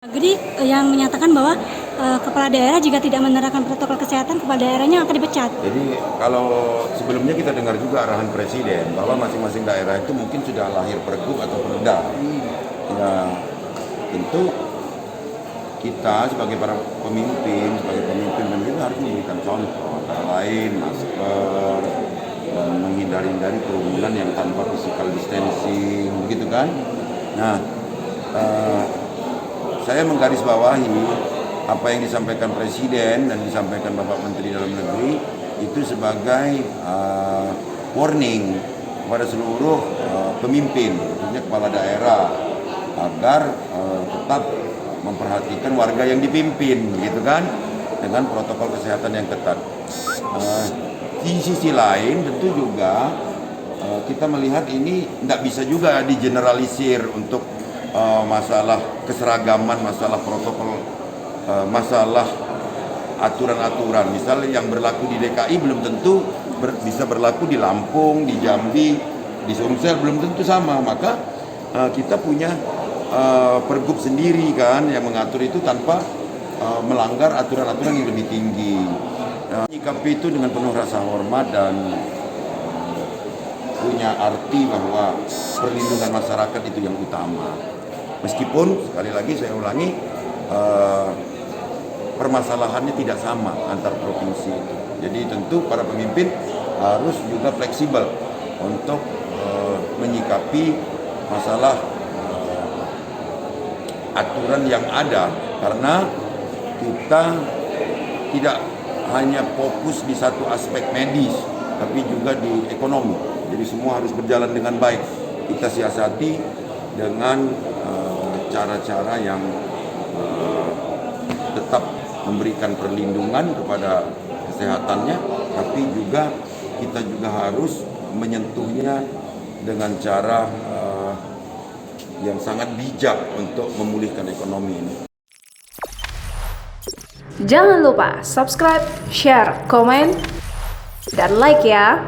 Negeri yang menyatakan bahwa kepala daerah jika tidak menerapkan protokol kesehatan, kepala daerahnya akan dipecat. Jadi kalau sebelumnya kita dengar juga arahan Presiden bahwa masing-masing daerah itu mungkin sudah lahir pergub atau perda. Ya tentu kita sebagai para pemimpin juga harus memberikan contoh, antara lain masker, menghindari kerumunan yang tanpa physical distancing, begitu kan? Nah, saya menggarisbawahi apa yang disampaikan Presiden dan disampaikan Bapak Menteri Dalam Negeri itu sebagai warning kepada seluruh pemimpin, khususnya kepala daerah, agar tetap memperhatikan warga yang dipimpin, gitu kan, dengan protokol kesehatan yang ketat. Di sisi lain tentu juga kita melihat ini tidak bisa juga digeneralisir untuk masalah keseragaman, masalah protokol, masalah aturan-aturan. Misalnya yang berlaku di DKI belum tentu bisa berlaku di Lampung, di Jambi, di Sumsel, belum tentu sama. Maka kita punya pergub sendiri kan yang mengatur itu tanpa melanggar aturan-aturan yang lebih tinggi. Menyikapi itu dengan penuh rasa hormat dan punya arti bahwa perlindungan masyarakat itu yang utama. Meskipun sekali lagi saya ulangi, permasalahannya tidak sama antar provinsi itu. Jadi tentu para pemimpin harus juga fleksibel untuk menyikapi masalah aturan yang ada, karena kita tidak hanya fokus di satu aspek medis, tapi juga di ekonomi. Jadi semua harus berjalan dengan baik. Kita siasati dengan cara-cara yang tetap memberikan perlindungan kepada kesehatannya, tapi juga kita juga harus menyentuhnya dengan cara yang sangat bijak untuk memulihkan ekonomi ini. Jangan lupa subscribe, share, komen, dan like ya.